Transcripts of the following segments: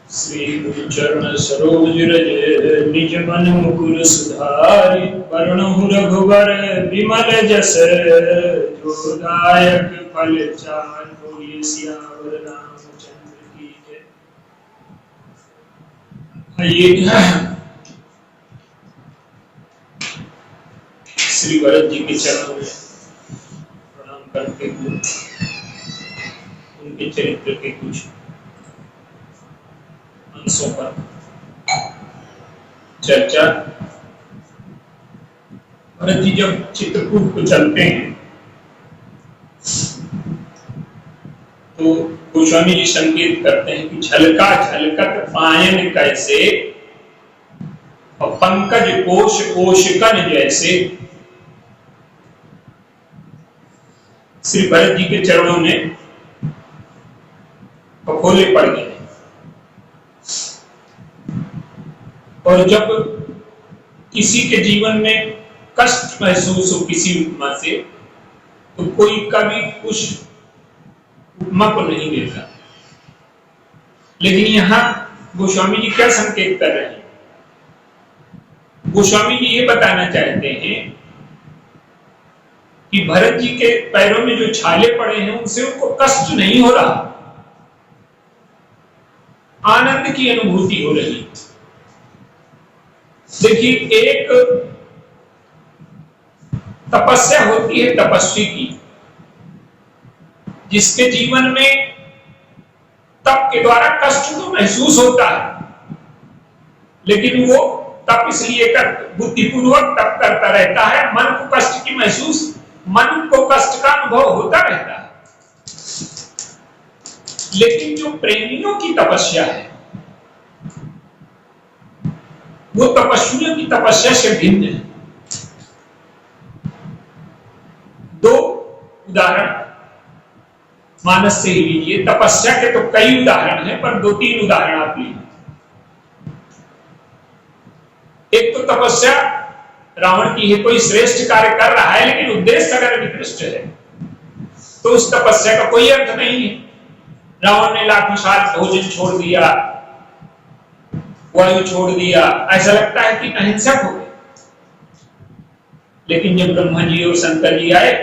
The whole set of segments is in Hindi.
श्री गुरु चरण सरोज रज निज मन मुकुर सुधारि वरणहु रघुवर विमल जस जोदायक फल चार बोलिए सियावर रामचंद्र की जय। आइए श्री भरत जी के चरणों में प्रणाम करते हुए उनके चरित्र के कुछ अंशों पर चर्चा। भरत जी जब चित्रकूट को चलते हैं तो गोस्वामी जी संकेत करते हैं कि झलका झलकत पायन कैसे और पंकज कोश कोशिकन जैसे। श्री भरत जी के चरणों में कपोले पड़ गए और जब किसी के जीवन में कष्ट महसूस हो किसी उपमा से तो कोई कभी उस उपमा को नहीं देता, लेकिन यहां गोस्वामी जी क्या संकेत कर रहे हैं? गोस्वामी जी ये बताना चाहते हैं कि भरत जी के पैरों में जो छाले पड़े हैं उनसे उनको कष्ट नहीं हो रहा, आनंद की अनुभूति हो रही। देखिए, एक तपस्या होती है तपस्वी की, जिसके जीवन में तप के द्वारा कष्ट तो महसूस होता है, लेकिन वो तप इसलिए बुद्धिपूर्वक तप करता रहता है, मन को कष्ट की महसूस, मन को कष्ट का अनुभव होता रहता है। लेकिन जो प्रेमियों की तपस्या है वो तपस्वियों की तपस्या से भिन्न है। दो उदाहरण मानस से ही लीजिए। तपस्या के तो कई उदाहरण हैं, पर दो तीन उदाहरण आप लीजिए। एक तो तपस्या रावण की है, कोई श्रेष्ठ कार्य कर रहा है लेकिन उद्देश्य अगर निकृष्ट है तो उस तपस्या का कोई अर्थ नहीं है। रावण ने लाखों साल भोजन छोड़ दिया, वायु छोड़ दिया, ऐसा लगता है कि अहिंसक हो गए। लेकिन जब ब्रह्मा जी और शंकर जी आए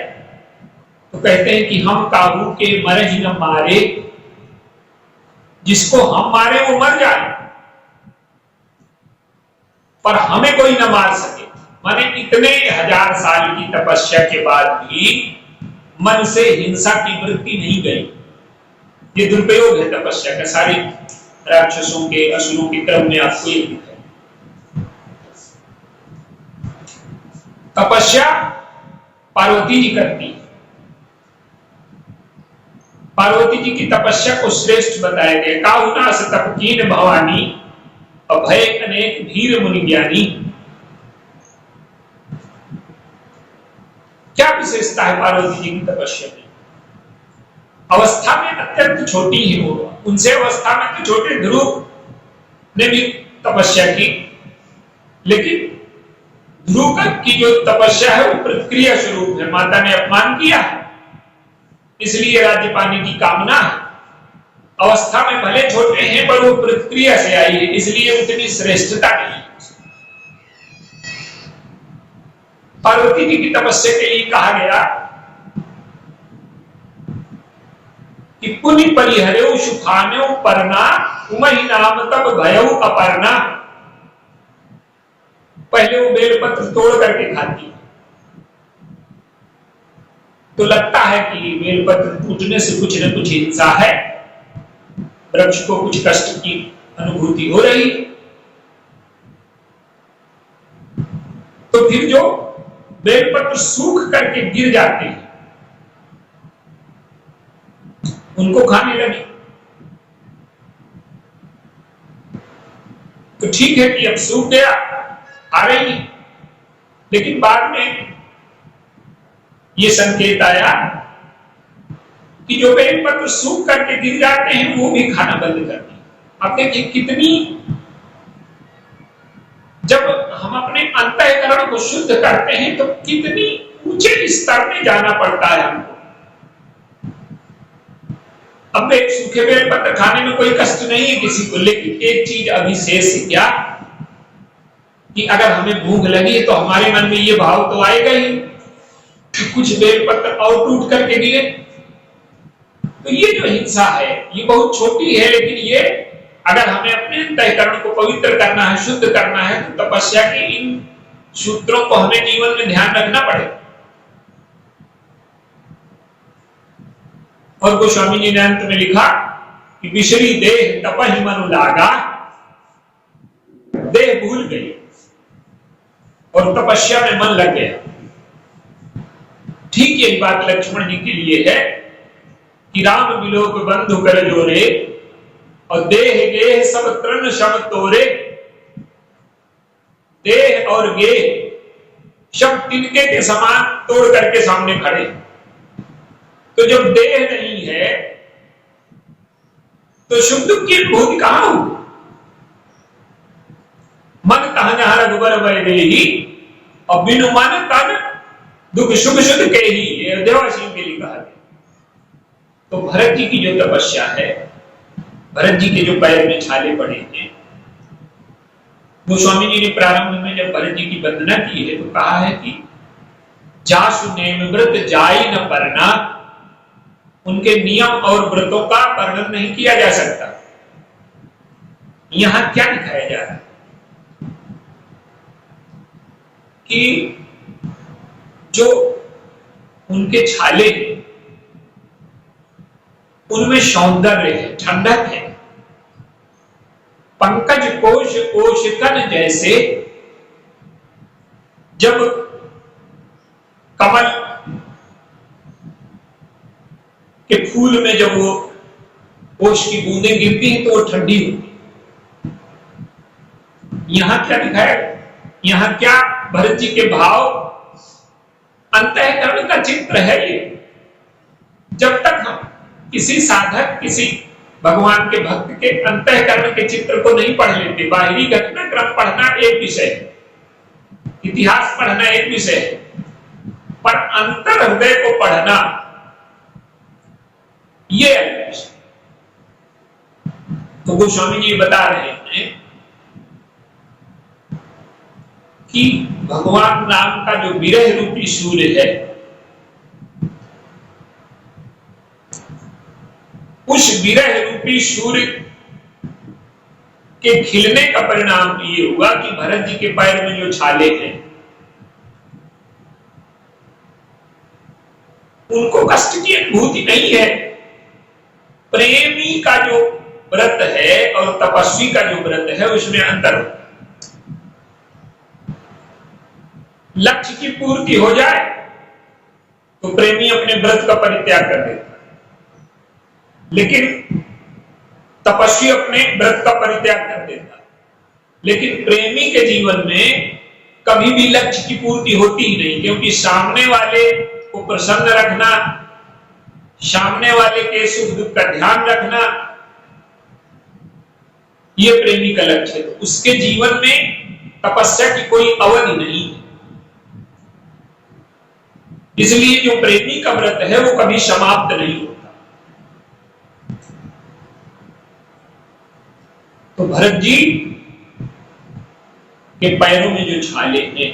तो कहते हैं कि हम काबू के मरे ही न मारे, जिसको हम मारे वो मर जाए पर हमें कोई न मार सके। माने इतने हजार साल की तपस्या के बाद भी मन से हिंसा की वृत्ति नहीं गई। ये दुरुपयोग है तपस्या का। सारे राक्षसों के असुरों के क्रम में आपको ये दिखा है। तपस्या पार्वती जी करती है। पार्वती जी की तपस्या को श्रेष्ठ बताया गया। काहुनास तपकीन भवानी अभय अनेक धीर मुनि ज्ञानी। क्या विशेषता है पार्वती जी की तपस्या में? अवस्था में अत्यंत छोटी ही हो, उनसे अवस्था में तो छोटे ध्रुव ने भी तपस्या की, लेकिन ध्रुव की जो तपस्या है वो प्रतिक्रिया स्वरूप है। माता ने अपमान किया है इसलिए राज्य पाने की कामना है। अवस्था में भले छोटे हैं पर वो प्रतिक्रिया से आई है, इसलिए उतनी श्रेष्ठता नहीं। पार्वती जी की तपस्या के लिए कहा गया कि पुनि परिहरेउ सुखानेउ परना उमहि नाम तब भयउ अपर्णा। पहले वो बेलपत्र तोड़ करके खाती तो लगता है कि बेलपत्र टूटने से कुछ न कुछ हिंसा है, वृक्ष को कुछ कष्ट की अनुभूति हो रही। तो फिर जो बेलपत्र सूख करके गिर जाते हैं उनको खाने लगी। तो ठीक है कि अब सूख गया, आ रही है, लेकिन बाद में ये संकेत आया कि जो बेलपत्र सूख करके गिर जाते हैं वो भी खाना बंद कर दी। अब देखिए कितनी, जब हम अपने अंतःकरण को शुद्ध करते हैं तो कितनी ऊंचे स्तर में जाना पड़ता है हमको। अब एक सूखे बेलपत्र खाने में कोई कष्ट नहीं है किसी को, लेकिन एक चीज अभी शेष है क्या, कि अगर हमें भूख लगी तो हमारे मन में ये भाव तो आएगा ही कि कुछ बेलपत्र और टूट करके गिरे। तो ये जो हिंसा है ये बहुत छोटी है, लेकिन ये अगर हमें अपने अंतःकरण को पवित्र करना है, शुद्ध करना है, तो तपस्या के इन सूत्रों को हमें जीवन में ध्यान रखना पड़ेगा। और गोस्वामी जी ने अंत में लिखा कि विशरी देह तपहि मनु लागा, देह भूल गई और तपस्या में मन लग गया। ठीक यही बात लक्ष्मण जी के लिए है कि राम विलोक बंधु कर जोरे और देह गेह सब तृण शम तोरे। देह और गेह शब्द तिनके के समान तोड़ करके सामने खड़े। तो जब देह नहीं है तो सुख दुख की अनुभूति कहां होगी? मन कहा जहां रघुबर वै देही और बिनु मन तन दुख सुख सुख के ही, अयोध्यावासियों के लिए कहा गया। तो भरत जी की जो तपस्या है, भरत जी के जो पैर में छाले पड़े हैं, गोस्वामी जी ने प्रारंभ में जब भरत जी की वंदना की है तो कहा है कि जासु नेम व्रत जाई न परना, उनके नियम और व्रतों का वर्णन नहीं किया जा सकता। यहां क्या दिखाया जा रहा है कि जो उनके छाले हैं उनमें सौंदर्य है, ठंडक है। पंकज कोश कोशिकन जैसे जब कमल के फूल में जब वो कोश की बूंदें गिरती हैं तो वो ठंडी होती। यहां क्या दिखाया, यहां क्या भरत जी के भाव, अंतःकरण का चित्र है ये। जब तक हम किसी साधक, किसी भगवान के भक्त के अंतःकरण के चित्र को नहीं पढ़ लेते, बाहरी घटनाक्रम पढ़ना एक विषय है, इतिहास पढ़ना एक विषय है, पर अंतर हृदय को पढ़ना ये अलग विषय। तो गोस्वामी जी बता रहे हैं कि भगवान राम का जो विरह रूपी सूर्य है, उस विरह रूपी सूर्य के खिलने का परिणाम ये हुआ कि भरत जी के पैर में जो छाले हैं उनको कष्ट की अनुभूति नहीं है। प्रेमी का जो व्रत है और तपस्वी का जो व्रत है उसमें अंतर होता है। लक्ष्य की पूर्ति हो जाए तो प्रेमी अपने व्रत का परित्याग कर देता है, लेकिन तपस्वी अपने व्रत का परित्याग कर देता है। लेकिन प्रेमी के जीवन में कभी भी लक्ष्य की पूर्ति होती ही नहीं, क्योंकि सामने वाले को प्रसन्न रखना, सामने वाले के सुख दुख का ध्यान रखना, यह प्रेमी का लक्ष्य है। उसके जीवन में तपस्या की कोई अवधि नहीं है। इसलिए जो प्रेमी का व्रत है वो कभी समाप्त नहीं होता। तो भरत जी के पैरों में जो छाले हैं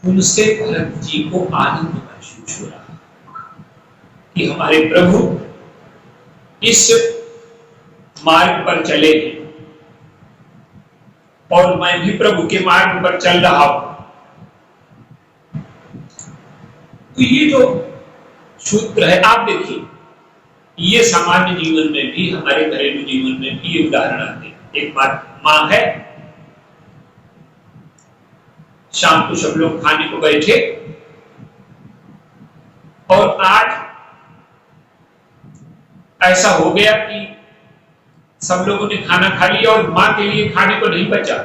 उनसे भरत जी को आनंद महसूस हो रहा कि हमारे प्रभु इस मार्ग पर चले हैं और मैं भी प्रभु के मार्ग पर चल रहा हूं। तो ये जो सूत्र है, आप देखिए, ये सामान्य जीवन में भी, हमारे घरेलू जीवन में भी ये उदाहरण आते हैं। एक मां है, शाम को सब लोग खाने को बैठे और आज ऐसा हो गया कि सब लोगों ने खाना खा लिया और मां के लिए खाने को नहीं बचा।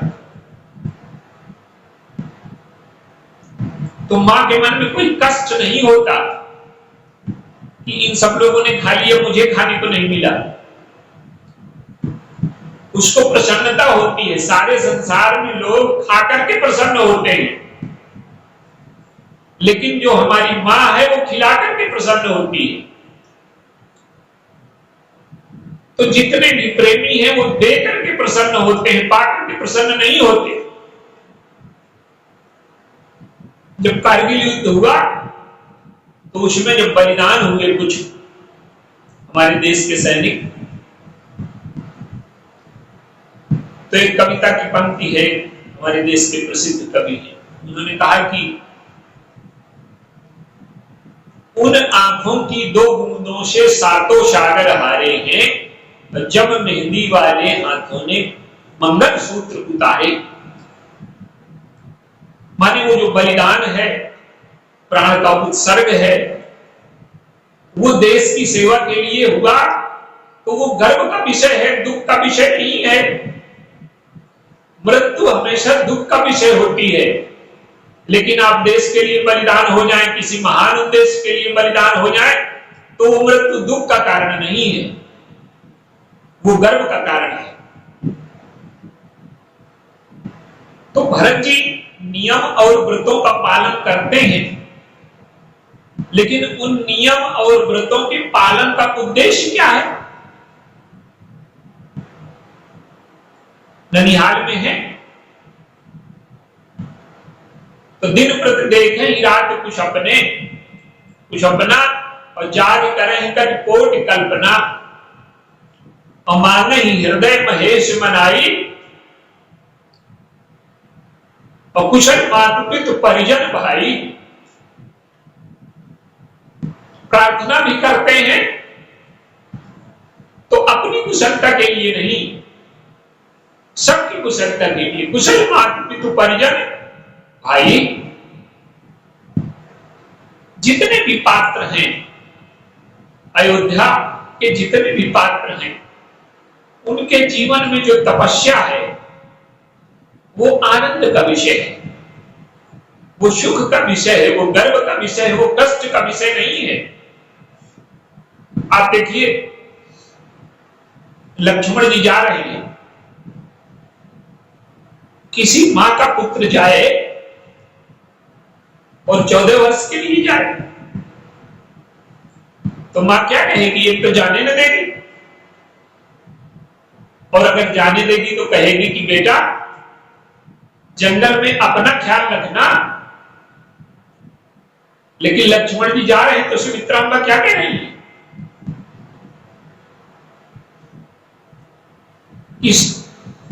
तो मां के मन में कोई कष्ट नहीं होता कि इन सब लोगों ने खा लिया, मुझे खाने को नहीं मिला। उसको प्रसन्नता होती है। सारे संसार में लोग खा करके प्रसन्न होते हैं, लेकिन जो हमारी मां है वो खिला करके प्रसन्न होती है। तो जितने भी प्रेमी हैं वो देख करके प्रसन्न होते हैं, पाकर के प्रसन्न नहीं होते। जब कारगिल युद्ध हुआ तो उसमें जब बलिदान हुए कुछ हमारे देश के सैनिक, तो एक कविता की पंक्ति है, हमारे देश के प्रसिद्ध कवि हैं, उन्होंने कहा कि उन आंखों की 2 बूंदों से 7 सागर हारे हैं, जब मेहंदी वाले हाथों ने मंगल सूत्र उतारे। माने वो जो बलिदान है, प्राण का उत्सर्ग है, वो देश की सेवा के लिए हुआ, तो वो गर्व का विषय है, दुख का विषय नहीं है। मृत्यु हमेशा दुख का विषय होती है, लेकिन आप देश के लिए बलिदान हो जाए, किसी महान उद्देश्य के लिए बलिदान हो जाए, तो वो मृत्यु दुख का कारण नहीं है, वो गर्व का कारण है। तो भरत जी नियम और व्रतों का पालन करते हैं, लेकिन उन नियम और व्रतों के पालन का उद्देश्य क्या है? ननिहाल में है तो दिन प्रति देखें ही रात कुछ अपना और जाग करें कर कोट कल्पना, अमान ही हृदय महेश मनाई, और कुशल मातृपित परिजन भाई। प्रार्थना भी करते हैं तो अपनी कुशलता के लिए नहीं, सबकी कुशलता के लिए। कुशल मातृपित परिजन भाई, जितने भी पात्र हैं, अयोध्या के जितने भी पात्र हैं, उनके जीवन में जो तपस्या है वो आनंद का विषय है, वो सुख का विषय है, वो गर्व का विषय है, वो कष्ट का विषय नहीं है। आप देखिए, लक्ष्मण जी जा रहे हैं, किसी मां का पुत्र जाए और 14 वर्ष के लिए जाए तो मां क्या कहेगी? एक तो जाने न देगी, और अगर जाने देगी तो कहेगी कि बेटा जंगल में अपना ख्याल रखना। लेकिन लक्ष्मण जी जा रहे हैं तो सुमित्रा अम्मा क्या कह रही है? इस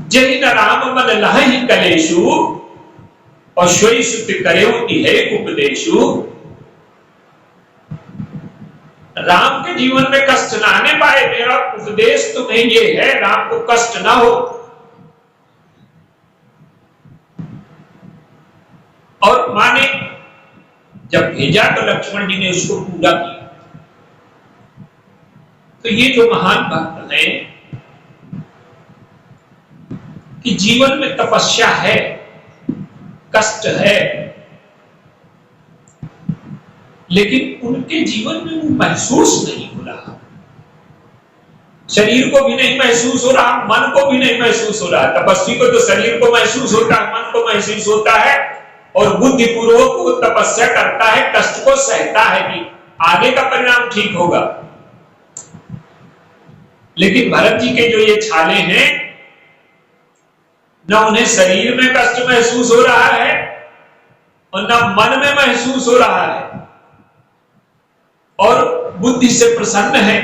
जय न राम मन लहि कलेशु, और श्वई सुत करेऊ इहे उपदेशु। राम के जीवन में कष्ट ना आने पाए, मेरा उपदेश तुम्हें ये है, राम को कष्ट ना हो। और मां ने जब भेजा तो लक्ष्मण जी ने उसको पूरा किया। तो ये जो महान भक्त हैं कि जीवन में तपस्या है, कष्ट है, लेकिन उनके जीवन में वो महसूस नहीं हो रहा, शरीर को भी नहीं महसूस हो रहा, मन को भी नहीं महसूस हो रहा। तपस्वी को तो शरीर को महसूस होता है, मन को महसूस होता है, और बुद्धिपूर्वक वो तपस्या करता है, कष्ट को सहता है कि आगे का परिणाम ठीक होगा। लेकिन भरत जी के जो ये छाले हैं, न उन्हें शरीर में कष्ट महसूस हो रहा है और न मन में महसूस हो रहा है, और बुद्धि से प्रसन्न है,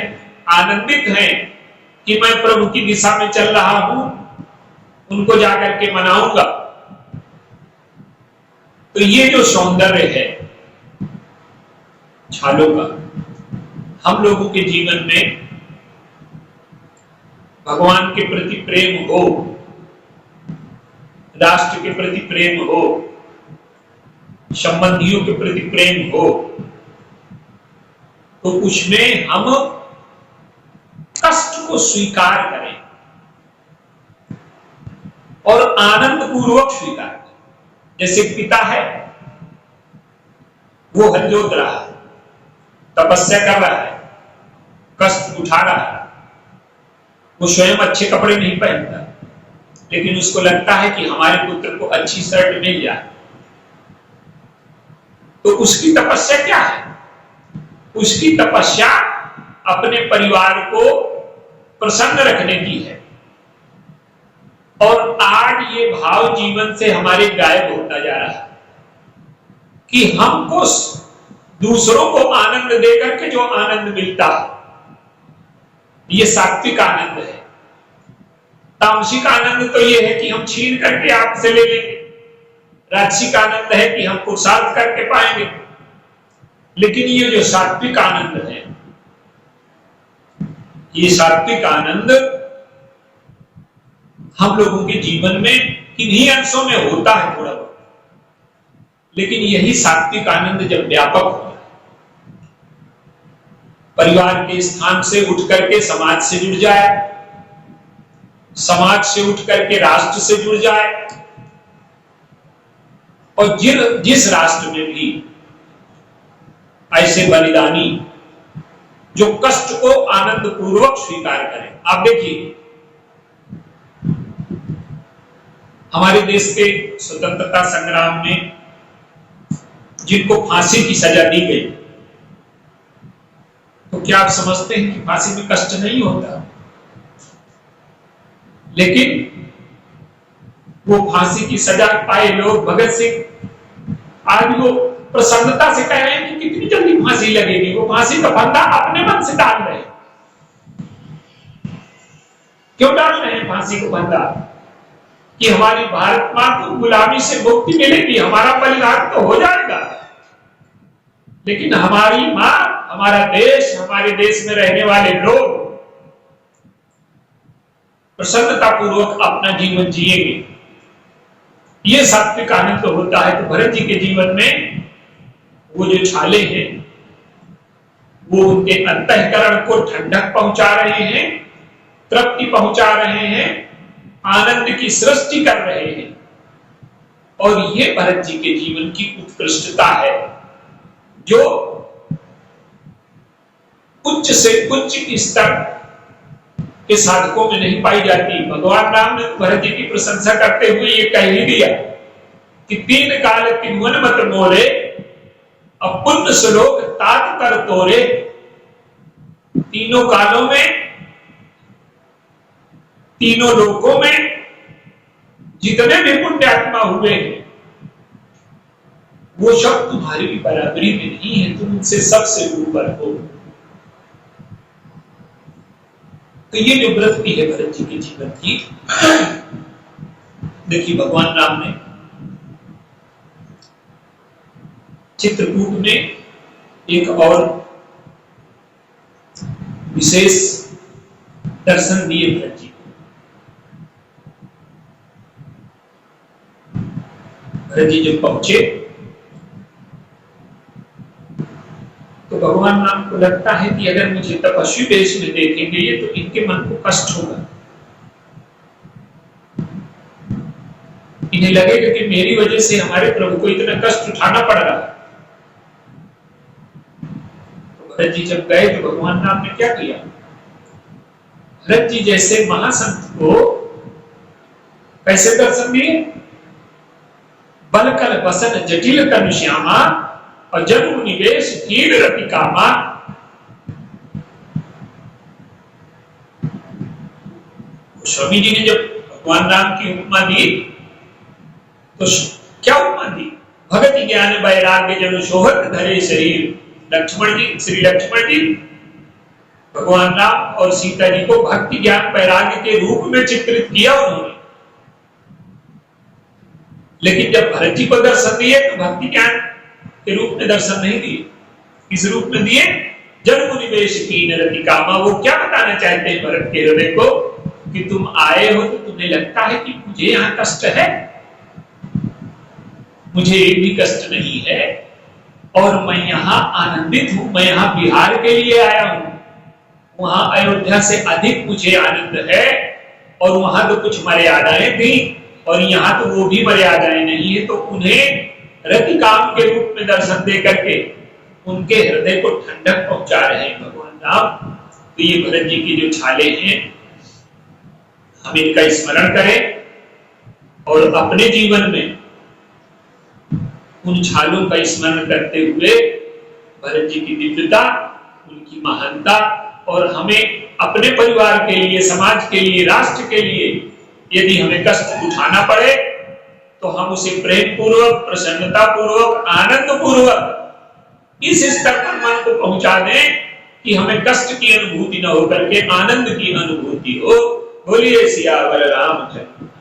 आनंदित है कि मैं प्रभु की दिशा में चल रहा हूं, उनको जाकर के मनाऊंगा। तो ये जो सौंदर्य है छालों का, हम लोगों के जीवन में भगवान के प्रति प्रेम हो, राष्ट्र के प्रति प्रेम हो, संबंधियों के प्रति प्रेम हो, तो उसमें हम कष्ट को स्वीकार करें और आनंद पूर्वक स्वीकार करें। जैसे पिता है, वो हल जोत रहा है, तपस्या कर रहा है, कष्ट उठा रहा है, वो स्वयं अच्छे कपड़े नहीं पहनता, लेकिन उसको लगता है कि हमारे पुत्र को अच्छी शर्ट मिल जाए, तो उसकी तपस्या क्या है? उसकी तपस्या अपने परिवार को प्रसन्न रखने की है। और आज ये भाव जीवन से हमारे गायब होता जा रहा है कि हमको दूसरों को आनंद देकर के जो आनंद मिलता है ये सात्विक आनंद है। तामसिक आनंद तो ये है कि हम छीन करके आपसे ले लेंगे, राजसिक आनंद है कि हम पुरुषार्थ करके पाएंगे। लेकिन ये जो सात्विक आनंद है, ये सात्विक आनंद हम लोगों के जीवन में किन्हीं अंशों में होता है थोड़ा बहुत, लेकिन यही सात्विक आनंद जब व्यापक हो, परिवार के स्थान से उठ करके समाज से जुड़ जाए, समाज से उठ करके राष्ट्र से जुड़ जाए, और जिस राष्ट्र में भी ऐसे बलिदानी जो कष्ट को आनंद पूर्वक स्वीकार करें। आप देखिए हमारे देश के स्वतंत्रता संग्राम में जिनको फांसी की सजा दी गई, तो क्या आप समझते हैं कि फांसी में कष्ट नहीं होता? लेकिन वो फांसी की सजा पाए लोग, भगत सिंह आज वो प्रसन्नता से कह रहे हैं कि कितनी जल्दी फांसी लगेगी। वो फांसी का फंदा अपने मन से डाल रहे हैं। क्यों डाल रहे हैं फांसी को फंदा? कि हमारी भारत मां को गुलामी से मुक्ति मिलेगी, हमारा बलिदान तो हो जाएगा, लेकिन हमारी मां, हमारा देश, हमारे देश में रहने वाले लोग प्रसन्नता पूर्वक अपना जीवन जिएंगे। ये सात्विक आनंद होता है। तो भरत जी के जीवन में वो जो छाले हैं वो उनके अंतःकरण को ठंडक पहुंचा रहे हैं, तृप्ति पहुंचा रहे हैं, आनंद की सृष्टि कर रहे हैं। और ये भरत जी के जीवन की उत्कृष्टता है जो उच्च से उच्च स्तर के साधकों में नहीं पाई जाती। भगवान राम ने भरत जी की प्रशंसा करते हुए ये कह ही दिया कि तीन काल तिमुन मत मोरे, अपुण्य श्लोक तात कर तोरे। तीनों कालों में, तीनों लोकों में जितने भी पुण्यात्मा हुए हैं वो सब तुम्हारी भी बराबरी में नहीं है, तुम उनसे सबसे ऊपर हो। तो ये जो वृत्ति है भरत जी के जीवन की, देखिए भगवान राम ने चित्रकूट में एक और विशेष दर्शन दिए भरत जी। भरत जी जब पहुंचे तो भगवान राम को लगता है कि अगर मुझे तपस्वी वेश में देखेंगे ये तो इनके मन को कष्ट होगा, इन्हें लगेगा कि मेरी वजह से हमारे प्रभु को इतना कष्ट उठाना पड़ रहा है। तो भरत जी जब गए तो भगवान राम ने क्या किया? भरत जी जैसे महासंत को कैसे दर्शन दिए? बलकल बसन जटिल तनु श्यामा और जन्म निवेश हीन रति कामा। स्वामी जी ने जब भगवान राम की उपमा दी तो क्या उपमा दी? भगत ज्ञान वैराग्य जन सोहत धरे शरीर। लक्ष्मण जी, श्री लक्ष्मण जी भगवान राम और सीता जी को भक्ति ज्ञान वैराग्य के रूप में चित्रित किया उन्होंने। लेकिन जब भरत जी को दर्शन दिए तो भक्ति ज्ञान के रूप में दर्शन नहीं दिए। किस रूप में दिए? जन्म निवेश कीन रति कामा। वो क्या बताना चाहते हैं भरत के हृदय को कि तुम आए हो तो तुम्हें लगता है कि मुझे यहां कष्ट है? मुझे एक भी कष्ट नहीं है और मैं यहां आनंदित हूं। मैं यहां बिहार के लिए आया हूं, वहां अयोध्या से अधिक मुझे आनंद है। और वहां तो कुछ मर्यादाएं थी और यहाँ तो वो भी मर्यादाएं नहीं है। तो उन्हें रति काम के रूप में दर्शन दे करके उनके हृदय को ठंडक पहुंचा रहे हैं भगवान राम। तो ये भरत जी की जो छाले हैं हम इनका स्मरण करें और अपने जीवन में उन छालों का स्मरण करते हुए भरत जी की दिव्यता, उनकी महानता और हमें अपने परिवार के लिए, समाज के लिए, राष्ट्र के लिए यदि हमें कष्ट उठाना पड़े तो हम उसे प्रेम पूर्वक, प्रसन्नता पूर्वक, आनंद पूर्वक इस स्तर पर मन को पहुंचा दें कि हमें कष्ट की अनुभूति न होकर के आनंद की अनुभूति हो। बोलिए सियावर रामचंद्र।